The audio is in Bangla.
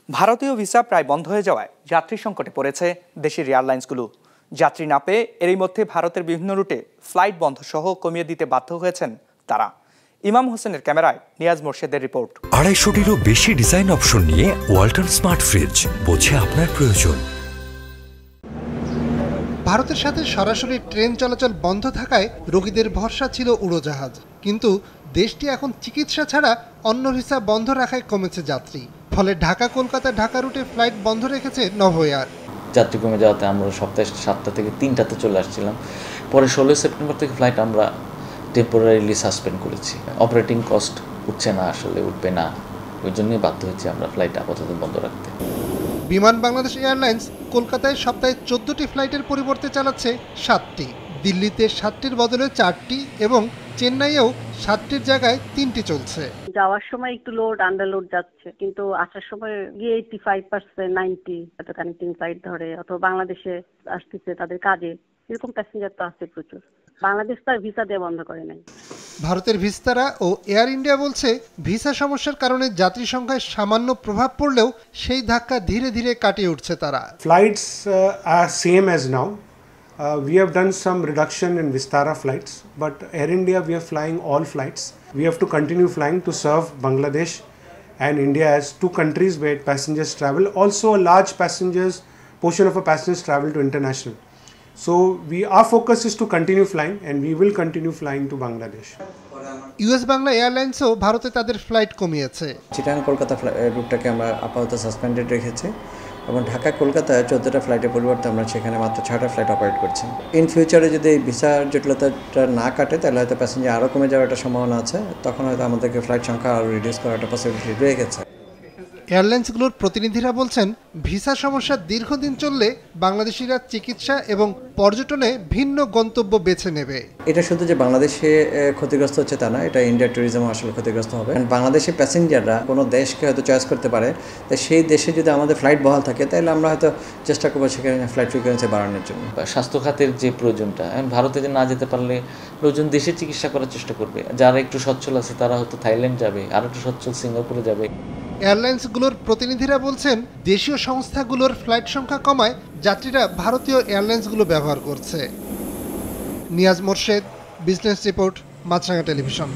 ভারতীয় ভিসা প্রায় বন্ধ হয়ে যাওয়ায় যাত্রী সংকটে পড়েছে দেশের এয়ারলাইন্সগুলো। যাত্রী না পেয়ে এরই মধ্যে ভারতের বিভিন্ন রুটে ফ্লাইট বন্ধ সহ কমিয়ে দিতে বাধ্য হয়েছেন তারা। ইমাম হোসেনের ক্যামেরায় নিয়াজ মোর্শেদের রিপোর্ট। 250-টিরও বেশি ডিজাইন অপশন নিয়ে ওয়ালটন স্মার্ট ফ্রিজ, বোঝে আপনার প্রয়োজন। ভারতের সাথে সরাসরি ট্রেন চলাচল বন্ধ থাকায় রোগীদের ভরসা ছিল উড়োজাহাজ, কিন্তু দেশটি এখন চিকিৎসা ছাড়া অন্য ভিসা বন্ধ রাখায় কমেছে যাত্রী। ফলে ঢাকা কলকাতা ঢাকা রুটে ফ্লাইট বন্ধ রেখেছে নভো এয়ার। যাত্রী কমে যাওয়াতে আমরা সপ্তাহে 7টা থেকে 3টাতে চলে আসছিলাম। পরে 16 সেপ্টেম্বর থেকে ফ্লাইট আমরা টেম্পোরারিলি সাসপেন্ড করেছি। অপারেটিং কস্ট উঠছে না, আসলে উঠবে না, ওই জন্যই বাধ্য হয়েছি আমরা ফ্লাইট আপাতত বন্ধ রাখতে। বিমান বাংলাদেশ এয়ারলাইন্স কলকাতায় সপ্তাহে 14টি ফ্লাইটের পরিবর্তে চালাচ্ছে 7টি, দিল্লিতে 7টির বদলে 4টি এবং চেন্নাইয়েও 7টির জায়গায় 3টি চলছে। যাওয়ার সময় একটু লোড আন্ডারলোড যাচ্ছে, কিন্তু আসার সময় গিয়ে 85% 90 এত কানেক্টিং ফ্লাইট ধরে, অথবা বাংলাদেশে আসতেছে তাদের কাজে, এরকম প্যাসেঞ্জার তো আছে প্রচুর। বাংলাদেশ তার ভিসা দিয়ে বন্ধ করে নাই। ভারতের ভিস্তারা ও এয়ার ইন্ডিয়া বলছে ভিসা সমস্যার কারণে যাত্রী সংখ্যায় সামান্য প্রভাব পড়লেও সেই ধাক্কা ধীরে ধীরে কাটিয়ে উঠছে তারা। Flights are same as now. We have done some reduction in Vistara flights, but Air India we are flying all flights. We have to continue flying to serve Bangladesh and India as two countries where passengers travel. Also a large portion of our passengers travel to international. So our focus is to continue flying and we will continue flying to Bangladesh. US Bangla এয়ারলাইন্সও ভারতে তাদের ফ্লাইট কমিয়েছে। চিটাং কলকাতা রুটটাকে আমরা আপাতত সাসপেন্ডেড রেখেছি এবং ঢাকা কলকাতায় 14টা ফ্লাইটের পরিবর্তে আমরা সেখানে মাত্র 6টা ফ্লাইট অপারেট করছি। ইন ফিউচারে যদি এই ভিসা জটিলতাটা না কাটে তাহলে হয়তো প্যাসেঞ্জার আরও কমে যাওয়ার একটা সম্ভাবনা আছে, তখন হয়তো আমাদেরকে ফ্লাইট সংখ্যা আরও রিডিউস করার একটা পসিবিলিটি রয়ে গেছে। এয়ারলাইন্সগুলোর প্রতিনিধিরা বলছেন ভিসা সমস্যা দীর্ঘদিন চললে বাংলাদেশিরা চিকিৎসা এবং পর্যটনে ভিন্ন গন্তব্য বেছে নেবে। এটা শুধু যে বাংলাদেশে ক্ষতিগ্রস্ত হচ্ছে তা না, এটা ইন্ডিয়ার ট্যুরিজম আসলে ক্ষতিগ্রস্ত হবে। বাংলাদেশি প্যাসেঞ্জাররা কোনো দেশকে হয়তো চয়েস করতে পারে, তাই সেই দেশে যদি আমাদের ফ্লাইট বহাল থাকে তাহলে আমরা হয়তো চেষ্টা করবো সেখানে ফ্লাইট ফ্রিকোয়েন্সি বাড়ানোর জন্য। স্বাস্থ্য খাতের যে প্রয়োজনটা, ভারতে যে না যেতে পারলে লোকজন দেশে চিকিৎসা করার চেষ্টা করবে। যারা একটু সচ্ছল আছে তারা হয়তো থাইল্যান্ড যাবে, আর একটু সচ্ছল সিঙ্গাপুরে যাবে। এয়ারলাইন্সগুলোর প্রতিনিধিরা বলছেন দেশীয় সংস্থাগুলোর ফ্লাইট সংখ্যা কমায় যাত্রীরা ভারতীয় এয়ারলাইন্সগুলো ব্যবহার করছে। নিয়াজ মোর্শেদ, বিজনেস রিপোর্ট, মাছরাঙা টেলিভিশন।